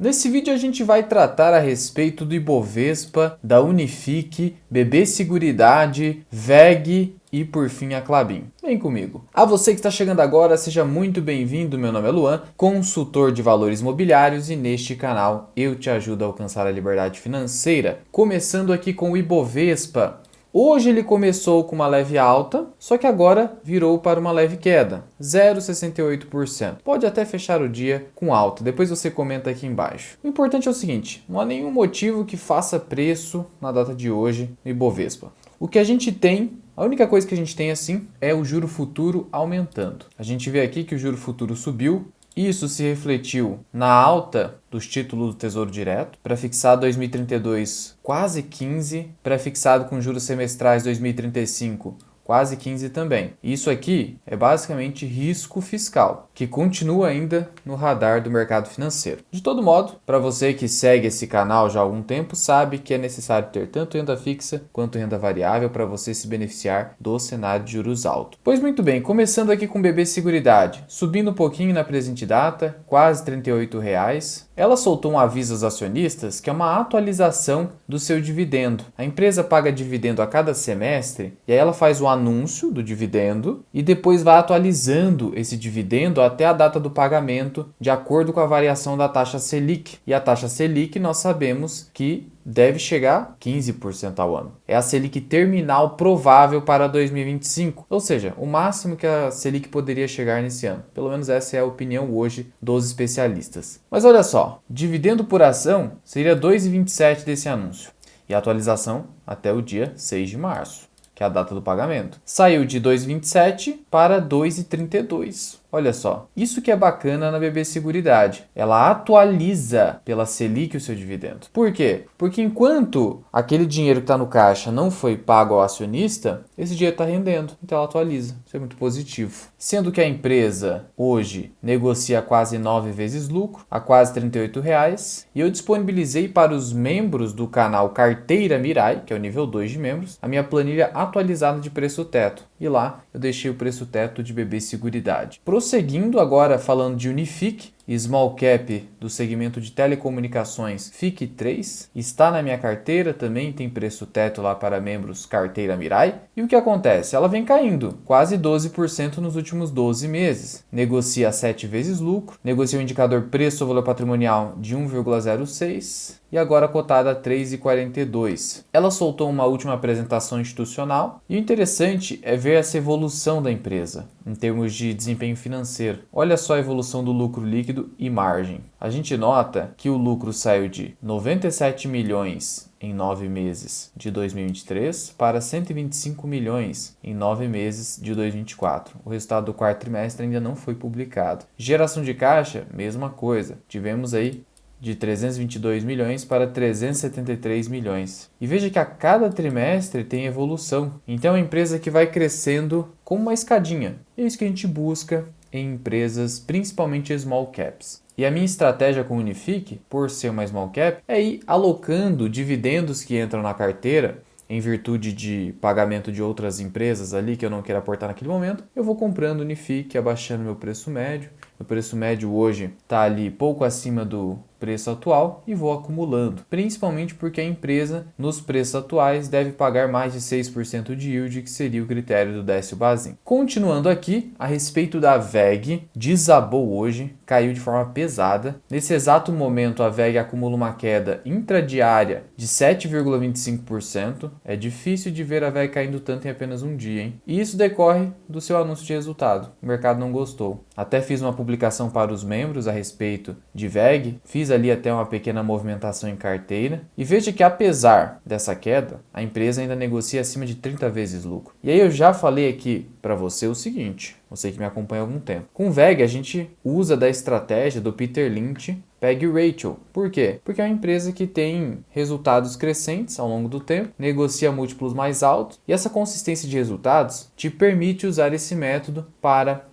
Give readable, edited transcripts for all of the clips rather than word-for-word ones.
Nesse vídeo a gente vai tratar a respeito do Ibovespa, da Unifique, BB Seguridade, WEG e por fim a Klabin. Vem comigo. A você que está chegando agora, seja muito bem-vindo. Meu nome é Luan, consultor de valores imobiliários e neste canal eu te ajudo a alcançar a liberdade financeira. Começando aqui com o Ibovespa. Hoje ele começou com uma leve alta, só que agora virou para uma leve queda, 0,68%. Pode até fechar o dia com alta, depois você comenta aqui embaixo. O importante é o seguinte, não há nenhum motivo que faça preço na data de hoje no Ibovespa. O que a gente tem, a única coisa que a gente tem assim é o juro futuro aumentando. A gente vê aqui que o juro futuro subiu. Isso se refletiu na alta dos títulos do Tesouro Direto, prefixado 2032 quase 15, prefixado com juros semestrais 2035 quase 15 também. Isso aqui é basicamente risco fiscal, que continua ainda no radar do mercado financeiro. De todo modo, para você que segue esse canal já há algum tempo, sabe que é necessário ter tanto renda fixa quanto renda variável para você se beneficiar do cenário de juros altos. Pois muito bem, começando aqui com BB Seguridade, subindo um pouquinho na presente data, quase R$ 38,00. Ela soltou um aviso aos acionistas que é uma atualização do seu dividendo. A empresa paga dividendo a cada semestre e aí ela faz o anúncio do dividendo e depois vai atualizando esse dividendo até a data do pagamento de acordo com a variação da taxa Selic. E a taxa Selic nós sabemos que deve chegar a 15% ao ano. É a Selic terminal provável para 2025, ou seja, o máximo que a Selic poderia chegar nesse ano. Pelo menos essa é a opinião hoje dos especialistas. Mas olha só, dividendo por ação seria 2,27 desse anúncio e a atualização até o dia 6 de março, que é a data do pagamento. Saiu de 2,27 para 2,32. Olha só, isso que é bacana na BB Seguridade. Ela atualiza pela Selic o seu dividendo. Por quê? Porque enquanto aquele dinheiro que está no caixa não foi pago ao acionista, esse dinheiro está rendendo. Então ela atualiza. Isso é muito positivo. Sendo que a empresa hoje negocia quase 9 vezes lucro, a quase R$ 38,00. E eu disponibilizei para os membros do canal Carteira Mirai, que é o nível 2 de membros, a minha planilha atualizada de preço teto. E lá eu deixei o preço teto de BB Seguridade. Prosseguindo agora falando de Unifique, Small Cap do segmento de telecomunicações FIC 3, está na minha carteira, também tem preço teto lá para membros Carteira Mirai. E o que acontece? Ela vem caindo, quase 12% nos últimos 12 meses. Negocia 7 vezes lucro, negocia o indicador preço-valor patrimonial de 1,06 e agora cotada a 3,42. Ela soltou uma última apresentação institucional e o interessante é ver essa evolução da empresa em termos de desempenho financeiro. Olha só a evolução do lucro líquido e margem. A gente nota que o lucro saiu de 97 milhões em 9 meses de 2023 para 125 milhões em 9 meses de 2024. O resultado do quarto trimestre ainda não foi publicado. Geração de caixa, mesma coisa. Tivemos aí de 322 milhões para 373 milhões. E veja que a cada trimestre tem evolução. Então é uma empresa que vai crescendo como uma escadinha. É isso que a gente busca em empresas, principalmente small caps. E a minha estratégia com o Unifique, por ser uma small cap, é ir alocando dividendos que entram na carteira em virtude de pagamento de outras empresas ali que eu não quero aportar naquele momento. Eu vou comprando o Unifique, abaixando meu preço médio. O preço médio hoje está ali pouco acima do preço atual e vou acumulando, principalmente porque a empresa, nos preços atuais, deve pagar mais de 6% de yield, que seria o critério do Décio Bazin. Continuando aqui, a respeito da WEG, desabou hoje, caiu de forma pesada. Nesse exato momento, a WEG acumula uma queda intradiária de 7,25%. É difícil de ver a WEG caindo tanto em apenas um dia, hein? E isso decorre do seu anúncio de resultado. O mercado não gostou. Até fiz uma publicação para os membros a respeito de WEG, fiz ali até uma pequena movimentação em carteira e veja que apesar dessa queda, a empresa ainda negocia acima de 30 vezes lucro. E aí eu já falei aqui para você o seguinte, você que me acompanha há algum tempo. Com WEG a gente usa da estratégia do Peter Lynch, PEG Ratio. Por quê? Porque é uma empresa que tem resultados crescentes ao longo do tempo, negocia múltiplos mais altos e essa consistência de resultados te permite usar esse método para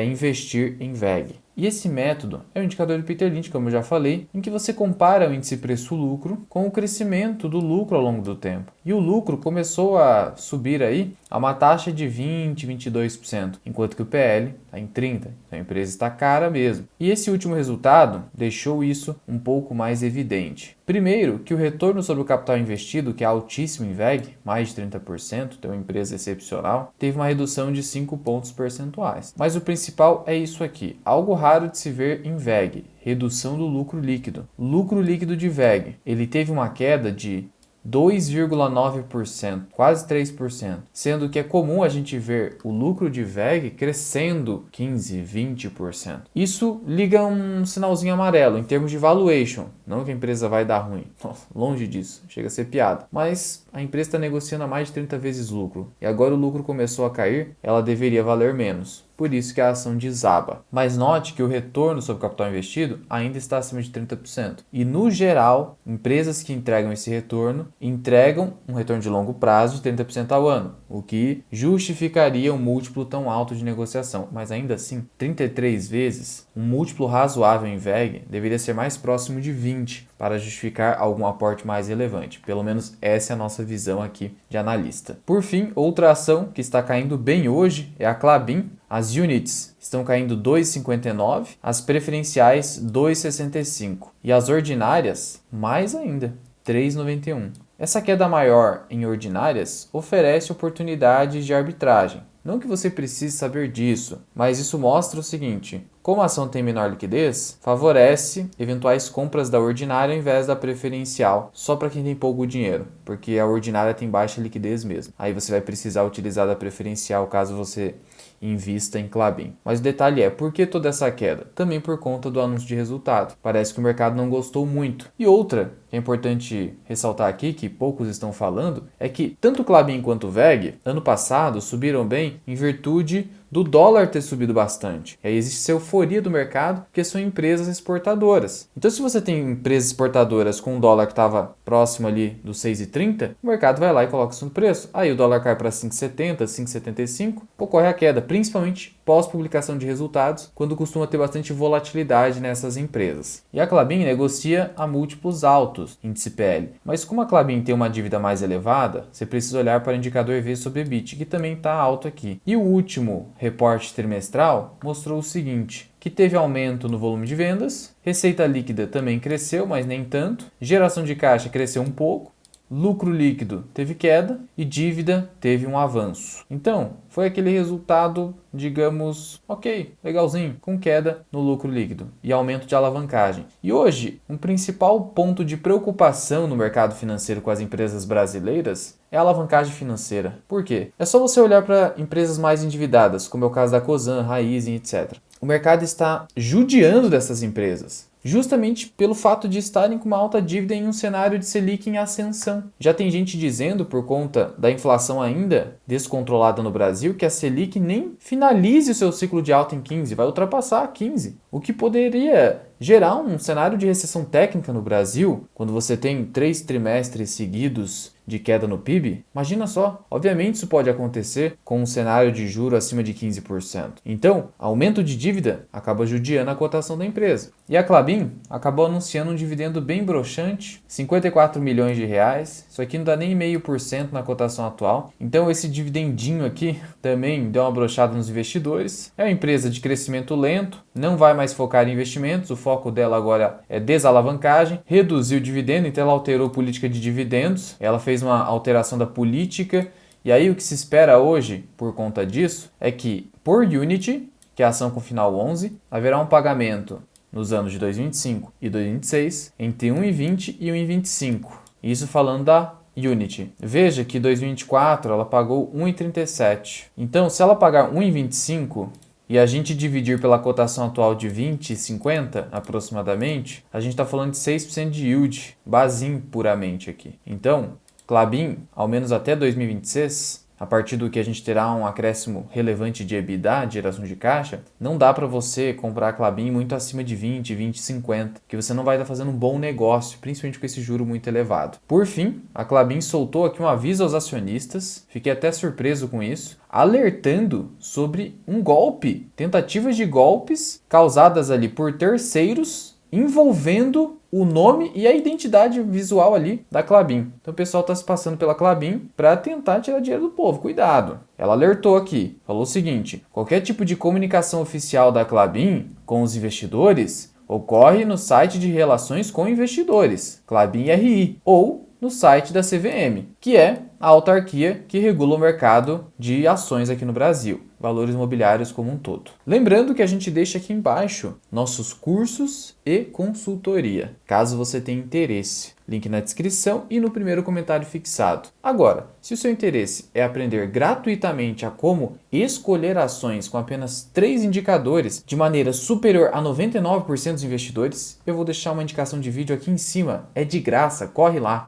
investir em WEG. E esse método é o indicador do Peter Lynch, como eu já falei, em que você compara o índice preço-lucro com o crescimento do lucro ao longo do tempo. E E o lucro começou a subir aí a uma taxa de 20, 22%, enquanto que o PL está em 30%. Então a empresa está cara mesmo. E esse último resultado deixou isso um pouco mais evidente. Primeiro, que o retorno sobre o capital investido, que é altíssimo em VEG, mais de 30%, então uma empresa excepcional, teve uma redução de 5 pontos percentuais. Mas o principal é isso aqui, algo raro de se ver em VEG, redução do lucro líquido. Lucro líquido de VEG, ele teve uma queda de 2,9%, quase 3%, sendo que é comum a gente ver o lucro de VEG crescendo 15%, 20%. Isso liga um sinalzinho amarelo em termos de valuation, não que a empresa vai dar ruim, nossa, longe disso, chega a ser piada, mas a empresa está negociando a mais de 30 vezes lucro e agora o lucro começou a cair, ela deveria valer menos. Por isso que a ação desaba. Mas note que o retorno sobre o capital investido ainda está acima de 30%. E no geral, empresas que entregam esse retorno, entregam um retorno de longo prazo de 30% ao ano, o que justificaria um múltiplo tão alto de negociação. Mas ainda assim, 33 vezes, um múltiplo razoável em VEG deveria ser mais próximo de 20 para justificar algum aporte mais relevante. Pelo menos essa é a nossa visão aqui de analista. Por fim, outra ação que está caindo bem hoje é a Klabin. As units estão caindo 2,59, as preferenciais 2,65 e as ordinárias mais ainda, 3,91. Essa queda maior em ordinárias oferece oportunidades de arbitragem. Não que você precise saber disso, mas isso mostra o seguinte: como a ação tem menor liquidez, favorece eventuais compras da ordinária ao invés da preferencial, só para quem tem pouco dinheiro, porque a ordinária tem baixa liquidez mesmo. Aí você vai precisar utilizar da preferencial caso você invista em Klabin. Mas o detalhe é, por que toda essa queda? Também por conta do anúncio de resultado. Parece que o mercado não gostou muito. E outra, que é importante ressaltar aqui, que poucos estão falando, é que tanto Klabin quanto o VEG, ano passado, subiram bem em virtude do dólar ter subido bastante. E aí existe essa euforia do mercado, porque são empresas exportadoras. Então, se você tem empresas exportadoras com um dólar que estava próximo ali dos 6,30, o mercado vai lá e coloca isso no preço. Aí o dólar cai para 5,70, 5,75, ocorre a queda, principalmente pós-publicação de resultados, quando costuma ter bastante volatilidade nessas empresas. E a Klabin negocia a múltiplos altos, índice PL. Mas como a Klabin tem uma dívida mais elevada, você precisa olhar para o indicador EV sobre EBIT, que também está alto aqui. E o último reporte trimestral mostrou o seguinte: que teve aumento no volume de vendas, receita líquida também cresceu, mas nem tanto, geração de caixa cresceu um pouco, lucro líquido teve queda e dívida teve um avanço. Então, foi aquele resultado, digamos, ok, legalzinho, com queda no lucro líquido e aumento de alavancagem. E hoje, um principal ponto de preocupação no mercado financeiro com as empresas brasileiras é a alavancagem financeira. Por quê? É só você olhar para empresas mais endividadas, como é o caso da Cosan, Raizen, etc. O mercado está judiando dessas empresas, justamente pelo fato de estarem com uma alta dívida em um cenário de Selic em ascensão. Já tem gente dizendo, por conta da inflação ainda descontrolada no Brasil, que a Selic nem finalize o seu ciclo de alta em 15, vai ultrapassar 15, o que poderia gerar um cenário de recessão técnica no Brasil, quando você tem 3 trimestres seguidos de queda no PIB. Imagina só, obviamente isso pode acontecer com um cenário de juro acima de 15%. Então, aumento de dívida acaba judiando a cotação da empresa. E a Klabin acabou anunciando um dividendo bem broxante, 54 milhões de reais. Isso aqui não dá nem 0,5% na cotação atual. Então esse dividendinho aqui também deu uma broxada nos investidores. É uma empresa de crescimento lento, não vai mais focar em investimentos, o foco dela agora é desalavancagem, reduziu o dividendo, então ela alterou a política de dividendos, ela fez uma alteração da política, e aí o que se espera hoje por conta disso é que por unit, que é a ação com final 11, haverá um pagamento nos anos de 2025 e 2026 entre 1,20 e 1,25. Isso falando da unit. Veja que em 2024 ela pagou 1,37. Então, se ela pagar 1,25 e a gente dividir pela cotação atual de 20,50 aproximadamente, a gente está falando de 6% de yield, basinho puramente aqui. Então, Klabin, ao menos até 2026, a partir do que a gente terá um acréscimo relevante de EBITDA, de geração de caixa, não dá para você comprar a Klabin muito acima de 20, 20, 50, que você não vai estar fazendo um bom negócio, principalmente com esse juro muito elevado. Por fim, a Klabin soltou aqui um aviso aos acionistas, fiquei até surpreso com isso, alertando sobre um golpe, tentativas de golpes causadas ali por terceiros envolvendo o nome e a identidade visual ali da Klabin. Então o pessoal está se passando pela Klabin para tentar tirar dinheiro do povo. Cuidado! Ela alertou aqui, falou o seguinte: qualquer tipo de comunicação oficial da Klabin com os investidores ocorre no site de relações com investidores, Klabin RI, ou no site da CVM, que é a autarquia que regula o mercado de ações aqui no Brasil, valores imobiliários como um todo. Lembrando que a gente deixa aqui embaixo nossos cursos e consultoria, caso você tenha interesse. Link na descrição e no primeiro comentário fixado. Agora, se o seu interesse é aprender gratuitamente a como escolher ações com apenas 3 indicadores de maneira superior a 99% dos investidores, eu vou deixar uma indicação de vídeo aqui em cima. É de graça, corre lá!